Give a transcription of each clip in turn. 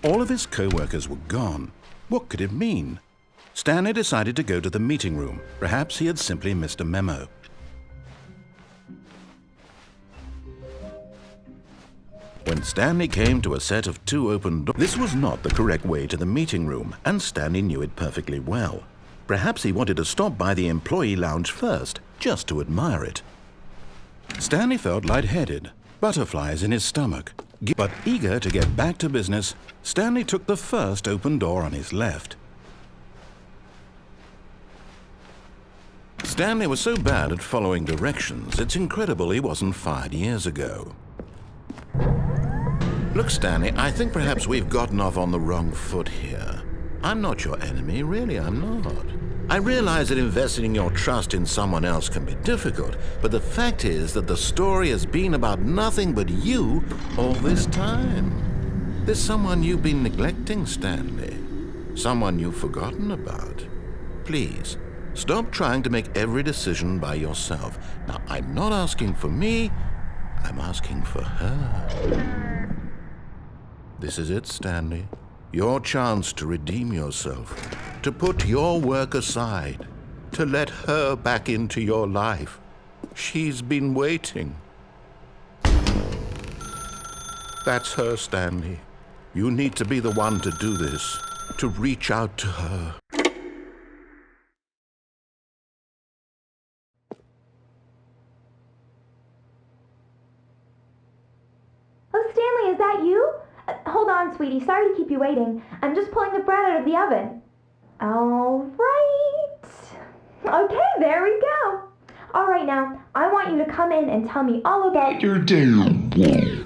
All of his co-workers were gone. What could it mean? Stanley decided to go to the meeting room. Perhaps he had simply missed a memo. When Stanley came to a set of 2 open doors, this was not the correct way to the meeting room, and Stanley knew it perfectly well. Perhaps he wanted to stop by the employee lounge first, just to admire it. Stanley felt lightheaded, butterflies in his stomach. But eager to get back to business, Stanley took the first open door on his left. Stanley was so bad at following directions, it's incredible he wasn't fired years ago. Look, Stanley, I think perhaps we've gotten off on the wrong foot here. I'm not your enemy, really, I'm not. I realize that investing your trust in someone else can be difficult, but the fact is that the story has been about nothing but you all this time. There's someone you've been neglecting, Stanley. Someone you've forgotten about. Please, stop trying to make every decision by yourself. Now, I'm not asking for me, I'm asking for her. This is it, Stanley. Your chance to redeem yourself, to put your work aside, to let her back into your life. She's been waiting. That's her, Stanley. You need to be the one to do this, to reach out to her. Oh, Stanley, is that you? Hold on, sweetie. Sorry to keep you waiting. I'm just pulling the bread out of the oven. All right. Okay, there we go. All right, now, I want you to come in and tell me all about your day.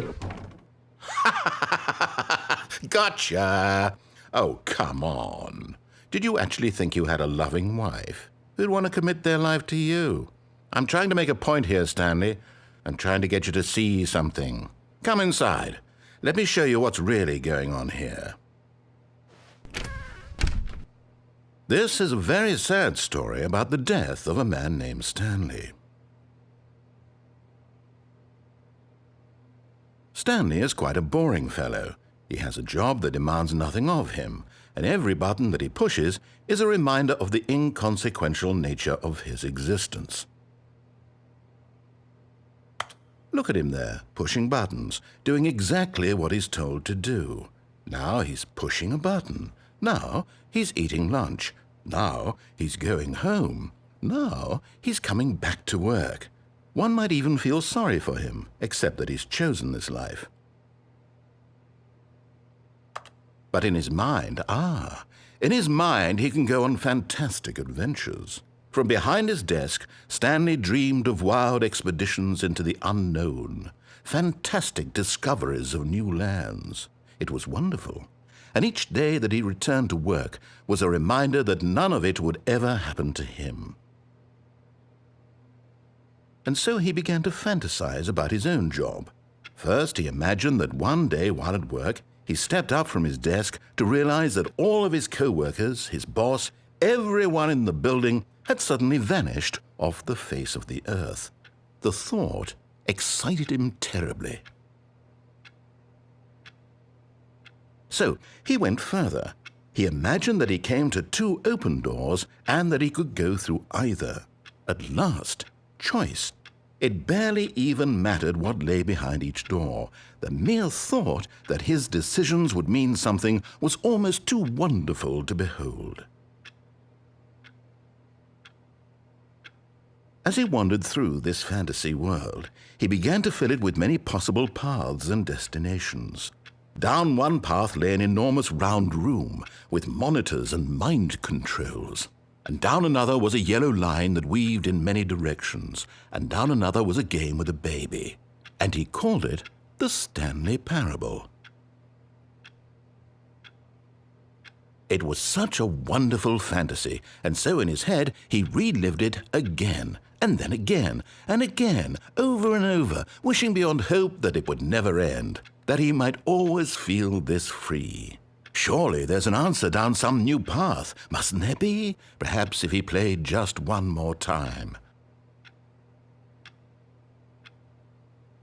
Gotcha. Oh, come on. Did you actually think you had a loving wife who'd want to commit their life to you? I'm trying to make a point here, Stanley. I'm trying to get you to see something. Come inside. Let me show you what's really going on here. This is a very sad story about the death of a man named Stanley. Stanley is quite a boring fellow. He has a job that demands nothing of him, and every button that he pushes is a reminder of the inconsequential nature of his existence. Look at him there, pushing buttons, doing exactly what he's told to do. Now he's pushing a button. Now he's eating lunch. Now he's going home. Now he's coming back to work. One might even feel sorry for him, except that he's chosen this life. But in his mind, he can go on fantastic adventures. From behind his desk, Stanley dreamed of wild expeditions into the unknown, fantastic discoveries of new lands. It was wonderful, and each day that he returned to work was a reminder that none of it would ever happen to him. And so he began to fantasize about his own job. First, he imagined that one day while at work, he stepped up from his desk to realize that all of his co-workers, his boss, everyone in the building had suddenly vanished off the face of the earth. The thought excited him terribly. So he went further. He imagined that he came to 2 open doors and that he could go through either. At last, choice. It barely even mattered what lay behind each door. The mere thought that his decisions would mean something was almost too wonderful to behold. As he wandered through this fantasy world, he began to fill it with many possible paths and destinations. Down one path lay an enormous round room with monitors and mind controls. And down another was a yellow line that weaved in many directions. And down another was a game with a baby. And he called it the Stanley Parable. It was such a wonderful fantasy, and so in his head he relived it again, and then again, and again, over and over, wishing beyond hope that it would never end, that he might always feel this free. Surely there's an answer down some new path, mustn't there be? Perhaps if he played just one more time.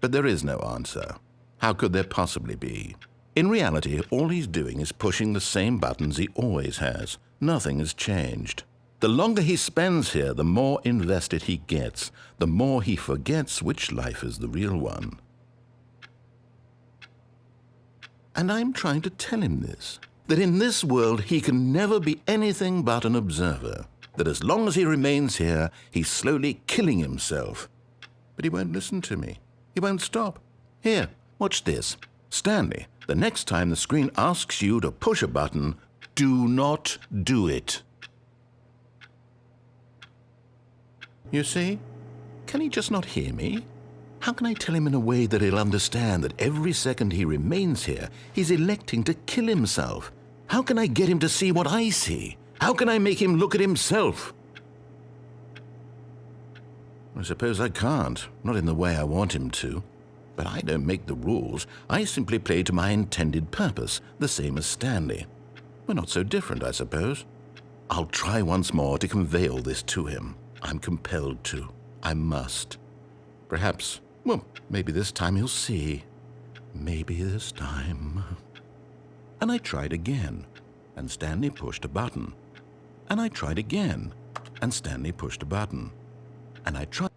But there is no answer. How could there possibly be? In reality, all he's doing is pushing the same buttons he always has. Nothing has changed. The longer he spends here, the more invested he gets, the more he forgets which life is the real one. And I'm trying to tell him this, that in this world he can never be anything but an observer, that as long as he remains here, he's slowly killing himself. But he won't listen to me. He won't stop. Here, watch this. Stanley, the next time the screen asks you to push a button, do not do it. You see? Can he just not hear me? How can I tell him in a way that he'll understand that every second he remains here, he's electing to kill himself? How can I get him to see what I see? How can I make him look at himself? I suppose I can't, not in the way I want him to. But I don't make the rules. I simply play to my intended purpose, the same as Stanley. We're not so different, I suppose. I'll try once more to convey all this to him. I'm compelled to. I must. Perhaps, well, maybe this time he'll see. Maybe this time. And I tried again, and Stanley pushed a button. And I tried again, and Stanley pushed a button. And I tried...